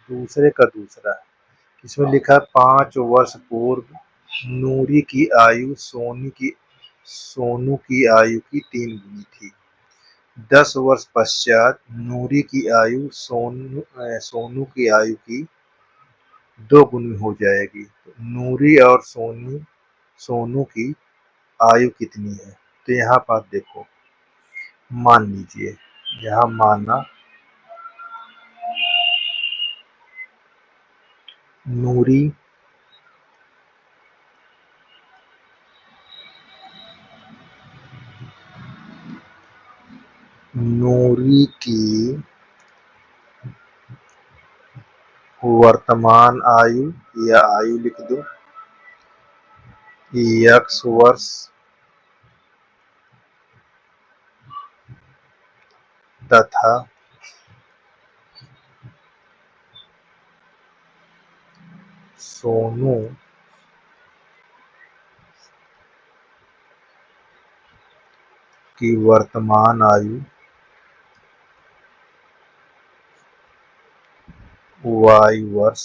दूसरे का दूसरा। इसमें लिखा है 5 वर्ष पूर्व नूरी की आयु सोनू की आयु की 3 गुनी थी। 10 वर्ष पश्चात नूरी की आयु सोनू की आयु की 2 गुनी हो जाएगी। तो नूरी और सोनू की आयु कितनी है? तो यहाँ पर देखो, मान लीजिए, यहाँ माना नूरी की वर्तमान आयु या आयु लिख दो x वर्ष तथा सोनू की वर्तमान आयु y वर्ष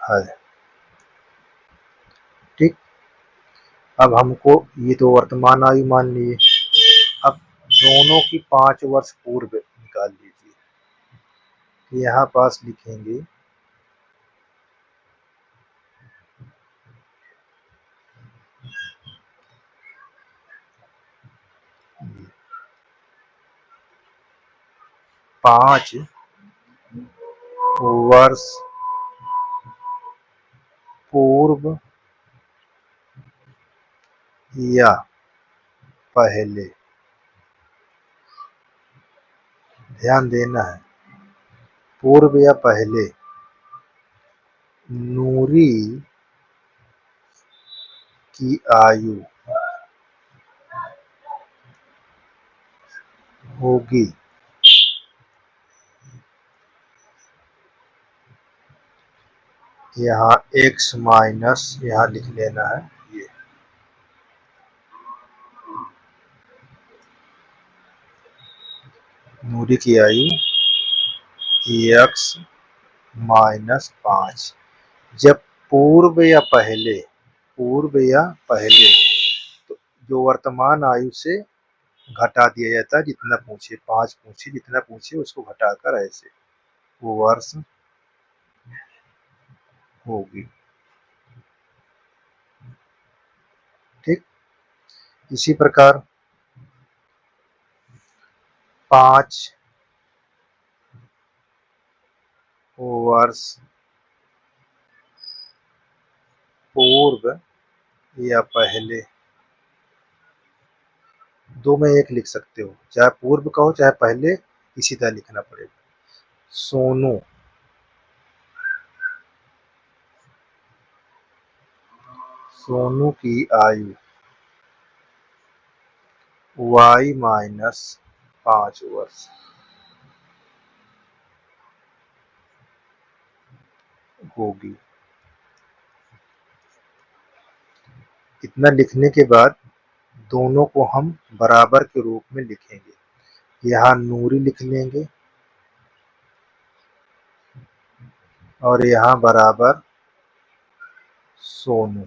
है। ठीक, अब हमको ये तो वर्तमान आयु मान लिए, अब दोनों की 5 वर्ष पूर्व निकाल लीजिए। यहाँ पास लिखेंगे 5 वर्ष पूर्व या पहले, ध्यान देना है, पूर्व या पहले नूरी की आयु होगी यहाँ x माइनस, यहाँ लिख लेना है ये नूरी की आयु x माइनस 5। जब पूर्व या पहले तो जो वर्तमान आयु से घटा दिया जाता है, जितना पूछे 5 पूछे, जितना पूछे उसको घटाकर ऐसे वो वर्ष होगी। ठीक, इसी प्रकार 5 वर्ष पूर्व या पहले, दो में एक लिख सकते हो, चाहे पूर्व का हो चाहे पहले, इसी तरह लिखना पड़ेगा। सोनू की आयु y माइनस 5 वर्ष होगी। इतना लिखने के बाद दोनों को हम बराबर के रूप में लिखेंगे। यहाँ नूरी लिख लेंगे और यहाँ बराबर सोनू।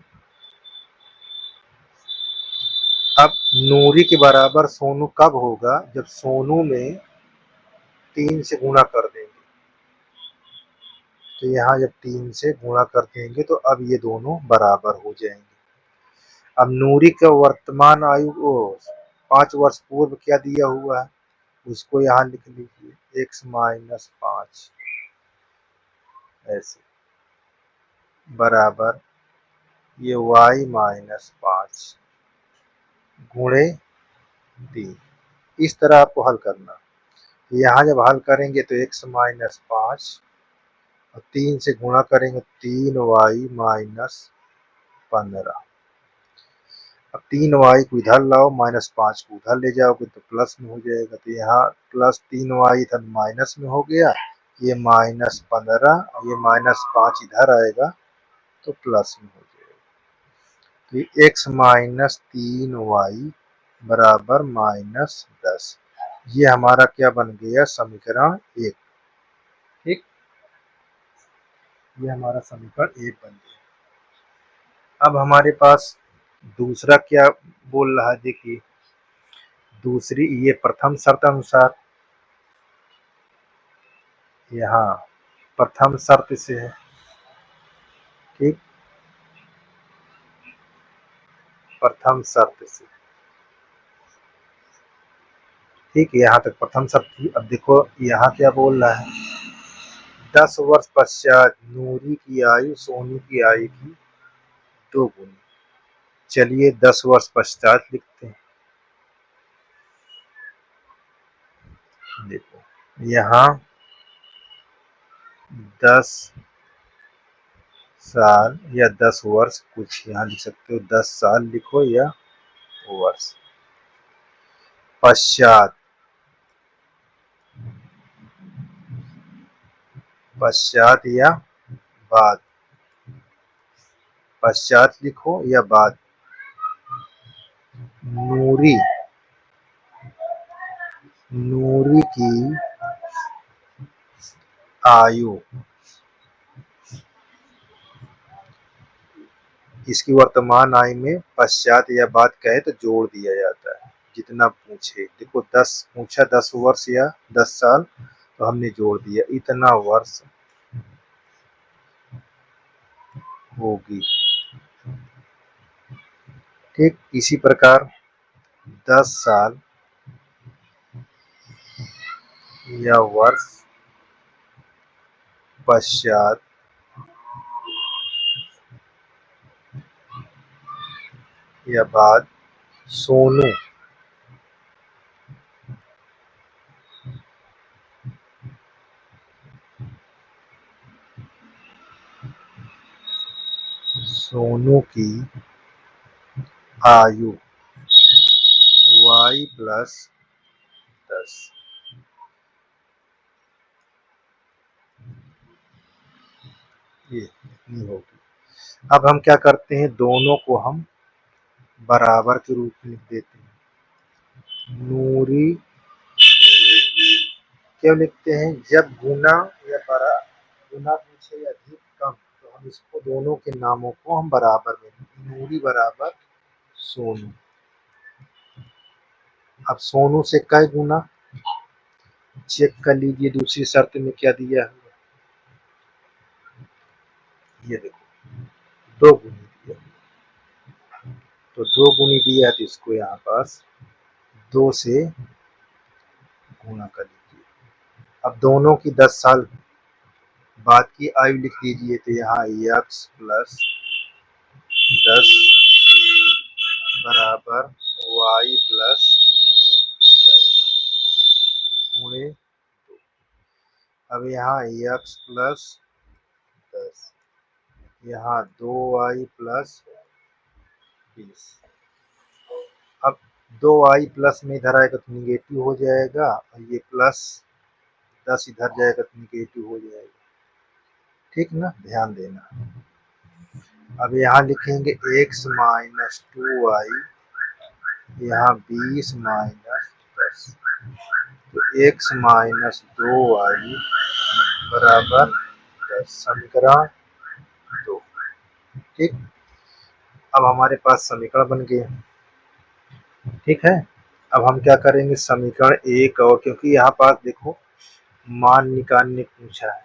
अब नूरी के बराबर सोनू कब होगा? जब सोनू में 3 से गुणा कर देंगे। तो यहाँ जब 3 से गुणा कर देंगे तो अब ये दोनों बराबर हो जाएंगे। अब नूरी का वर्तमान आयु 5 वर्ष पूर्व क्या दिया हुआ है उसको यहाँ लिख लीजिए, x माइनस 5 ऐसे बराबर ये y माइनस 5 गुणे 3। इस तरह आपको हल करना। यहाँ जब हल करेंगे तो x माइनस 5 और 3 से गुणा करेंगे 3y माइनस 15। अब 3y को इधर लाओ, माइनस 5 को उधर ले जाओगे तो प्लस में हो जाएगा। तो यहाँ प्लस 3y इधर माइनस में हो गया, ये माइनस 15 और ये माइनस 5 इधर आएगा तो प्लस में हो जाएगा। तो x माइनस 3y बराबर माइनस 10। ये हमारा क्या बन गया? समीकरण 1। ये हमारा समीकरण 1 बन गया। अब हमारे पास दूसरा क्या बोल रहा है, देखिए दूसरी, ये प्रथम शर्त अनुसार, यहाँ प्रथम शर्त से है, ठीक, प्रथम शर्त से, ठीक, यहाँ तक प्रथम शर्त थी। अब देखो यहाँ क्या बोल रहा है, 10 वर्ष पश्चात नूरी की आयु सोनी की आयु की 2 गुनी। चलिए 10 वर्ष पश्चात लिखते हैं। देखो यहाँ 10 साल या 10 वर्ष, कुछ यहाँ लिख सकते हो, 10 साल लिखो या वर्ष, पश्चात, पश्चात या बाद, पश्चात लिखो या बाद, नूरी, नूरी की आयु, इसकी वर्तमान आयु में पश्चात या बाद कहे तो जोड़ दिया जाता है, जितना पूछे। देखो 10 पूछा, 10 वर्ष या 10 साल, तो हमने जोड़ दिया, इतना वर्ष होगी, ठीक। इसी प्रकार 10 साल या वर्ष पश्चात या बाद सोनू, सोनू की आयु y प्लस 10, ये इतनी होगी। अब हम क्या करते हैं, दोनों को हम बराबर के रूप में लिख देते हैं। नूरी क्यों लिखते हैं, जब गुना या बरा, गुना पूछे या अधिक कम, तो हम इसको दोनों के नामों को हम बराबर में, नूरी बराबर सोनू। अब सोनू से कई गुना, चेक कर लीजिए दूसरी शर्त में क्या दिया है, ये देखो 2 गुनी दिया, तो 2 गुनी दिया है, तो इसको यहाँ पास 2 से गुना कर लीजिए। अब दोनों की 10 साल बाद की आयु लिख दीजिए, तो यहाँ x प्लस 10 बराबर y प्लस 10 गुणे 2। अब यहाँ x प्लस 10, यहाँ 2y प्लस 20। अब 2y प्लस में इधर आएगा तो निगेटिव हो जाएगा, और ये प्लस 10 इधर जाएगा तो निगेटिव हो जाएगा, ठीक ना, ध्यान देना। अब यहाँ लिखेंगे x माइनस 2y, यहाँ 20 माइनस 10, तो x माइनस 2y बराबर 10, समीकरण 2, ठीक। अब हमारे पास समीकरण बन गए, ठीक है। अब हम क्या करेंगे, समीकरण 1, और क्योंकि यहाँ पास देखो मान निकालने पूछा है,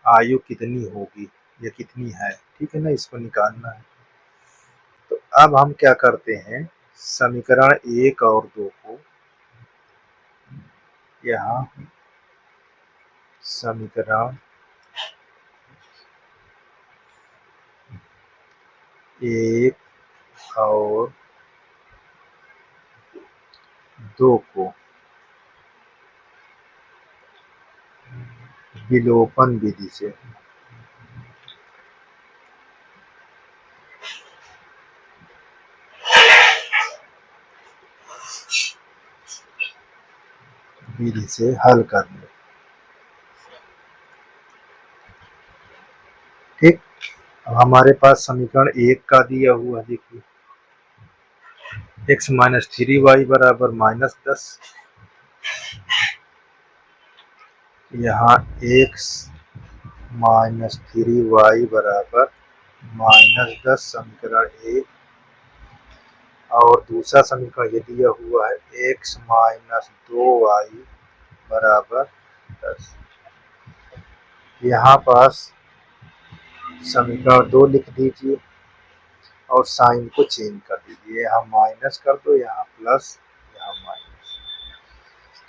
आयु कितनी होगी या कितनी है, ठीक है ना, इसको निकालना है। तो अब हम क्या करते हैं, समीकरण 1 और 2 को यहाँ समीकरण 1 और 2 को विलोपन विधि से हल कर ले, ठीक। अब हमारे पास समीकरण 1 का दिया हुआ, देखिए x माइनस 3y बराबर माइनस 10, यहाँ x -3y बराबर -10 समीकरण 1 और दूसरा समीकरण ये दिया हुआ है x - 2y बराबर 10। यहाँ पास समीकरण 2 लिख दीजिए और साइन को चेंज कर दीजिए, यहाँ माइनस कर दो, यहाँ प्लस, यहाँ माइनस।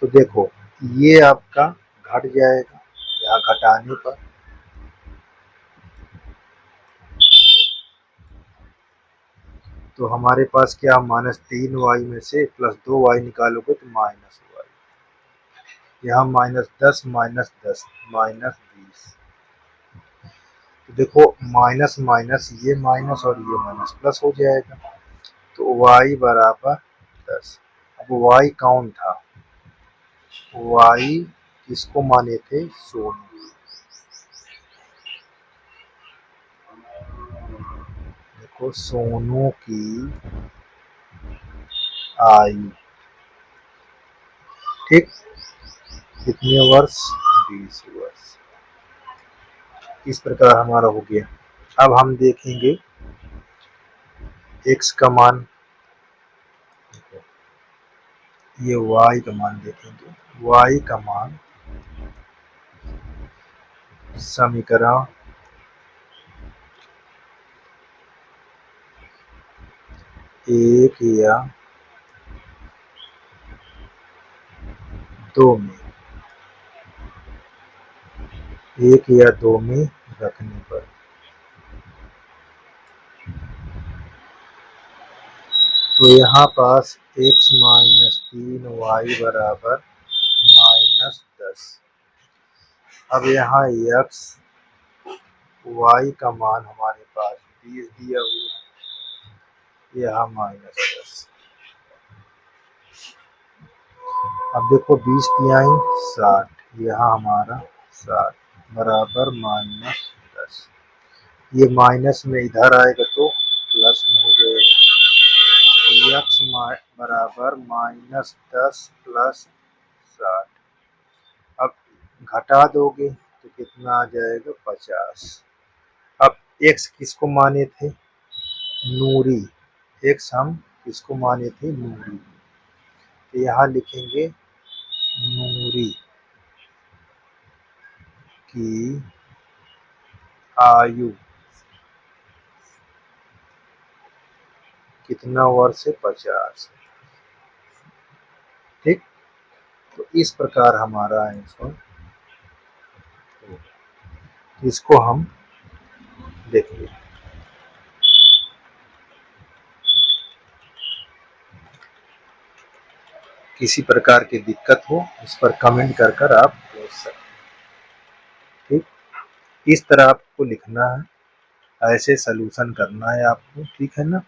तो देखो ये आपका घट जाएगा यहाँ घटाने पर, तो हमारे पास क्या -3y में से +2y निकालोगे तो -y, यहाँ -10 -10 -20। तो देखो माइनस माइनस ये माइनस और ये माइनस प्लस हो जाएगा, तो y बराबर 10। अब y कौन था, y किसको माने थे, सोनू। देखो सोनू की आयु, ठीक, कितने वर्ष, 20 वर्ष। इस प्रकार हमारा हो गया। अब हम देखेंगे x का मान, ये y का मान देखेंगे। y का मान समीकरण 1 या 2 में, 1 या 2 में रखने पर, तो यहाँ पास x - 3y बराबर -10। अब यहाँ x y का मान हमारे पास 20 दिया हुआ है, यहाँ -10। अब देखो 20 तिहाई 60, यहाँ हमारा 60 बराबर -10। ये माइनस में इधर आएगा तो प्लस में हो जाएगा, x बराबर -10 + 60। अब घटा दोगे तो कितना आ जाएगा, 50। अब x किसको माने थे, नूरी, x हम किसको माने थे, नूरी, तो यहाँ लिखेंगे नूरी की आयु कितना वर्ष है, 50। ठीक, तो इस प्रकार हमारा आंसर, इसको हम देखिए। किसी प्रकार की दिक्कत हो इस पर कमेंट कर आप पूछ सकते हैं। ठीक, इस तरह आपको लिखना है, ऐसे सलूशन करना है आपको, ठीक है ना।